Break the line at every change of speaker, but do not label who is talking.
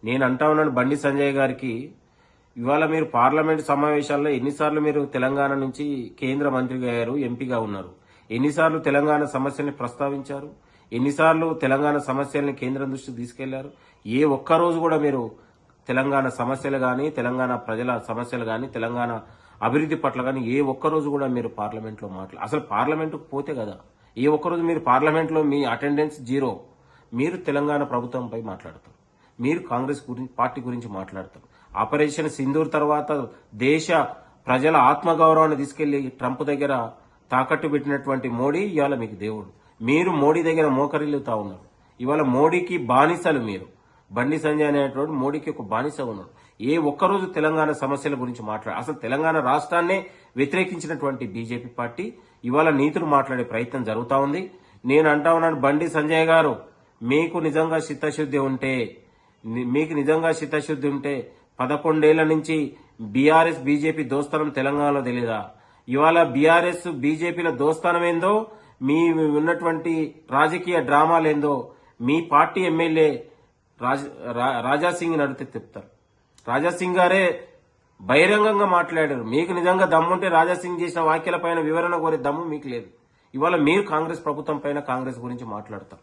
నేను అంటా ఉన్నాను బండి సంజయ్ గారికి, ఇవాళ మీరు పార్లమెంట్ సమావేశాల్లో ఎన్నిసార్లు మీరు తెలంగాణ నుంచి కేంద్ర మంత్రిగా అయ్యారు, ఎంపీగా ఉన్నారు, ఎన్నిసార్లు తెలంగాణ సమస్యల్ని ప్రస్తావించారు, ఎన్నిసార్లు తెలంగాణ సమస్యల్ని కేంద్రం దృష్టికి తీసుకెళ్లారు? ఏ ఒక్కరోజు కూడా మీరు తెలంగాణ సమస్యలు కానీ, తెలంగాణ ప్రజల సమస్యలు కానీ, తెలంగాణ అభివృద్ధి పట్ల కానీ ఏ ఒక్కరోజు కూడా మీరు పార్లమెంట్లో అసలు పార్లమెంటుకు పోతే కదా, ఏ ఒక్కరోజు మీరు పార్లమెంట్లో మీ అటెండెన్స్ జీరో. మీరు తెలంగాణ ప్రభుత్వంపై మాట్లాడతారు, మీరు కాంగ్రెస్ పార్టీ గురించి మాట్లాడతారు. ఆపరేషన్ సింధూర్ తర్వాత దేశ ప్రజల ఆత్మగౌరవాన్ని తీసుకెళ్లి ట్రంప్ దగ్గర తాకట్టు పెట్టినటువంటి మోడీ ఇవాళ మీకు దేవుడు. మీరు మోడీ దగ్గర మోకరిల్లుతా ఉన్నారు. ఇవాళ మోడీకి బానిసలు మీరు. బండి సంజయ్ అనేటువంటి మోడీకి ఒక బానిస ఉన్నాడు. ఏ ఒక్కరోజు తెలంగాణ సమస్యల గురించి అసలు తెలంగాణ రాష్ట్రాన్నే వ్యతిరేకించినటువంటి బీజేపీ పార్టీ ఇవాళ నీతులు మాట్లాడే ప్రయత్నం జరుగుతా ఉంది. నేను అంటా ఉన్నాను, బండి సంజయ్ గారు, మీకు నిజంగా చిత్తశుద్ధి ఉంటే 11 ఏళ్ల నుంచి బీఆర్ఎస్ బీజేపీ దోస్తానం తెలంగాణలో తెలీదా? ఇవాళ బీఆర్ఎస్ బీజేపీల దోస్తానం ఏందో, మీ ఉన్నటువంటి రాజకీయ డ్రామాలేందో మీ పార్టీ ఎమ్మెల్యే రాజాసింగ్ అడిగితే చెప్తారు. రాజాసింగ్ గారే బహిరంగంగా మాట్లాడారు. మీకు నిజంగా దమ్ముంటే రాజాసింగ్ చేసిన వ్యాఖ్యల పైన వివరణ కోరే దమ్ము మీకు లేదు. ఇవాళ మీరు కాంగ్రెస్ ప్రభుత్వం పైన, కాంగ్రెస్ గురించి మాట్లాడతారు.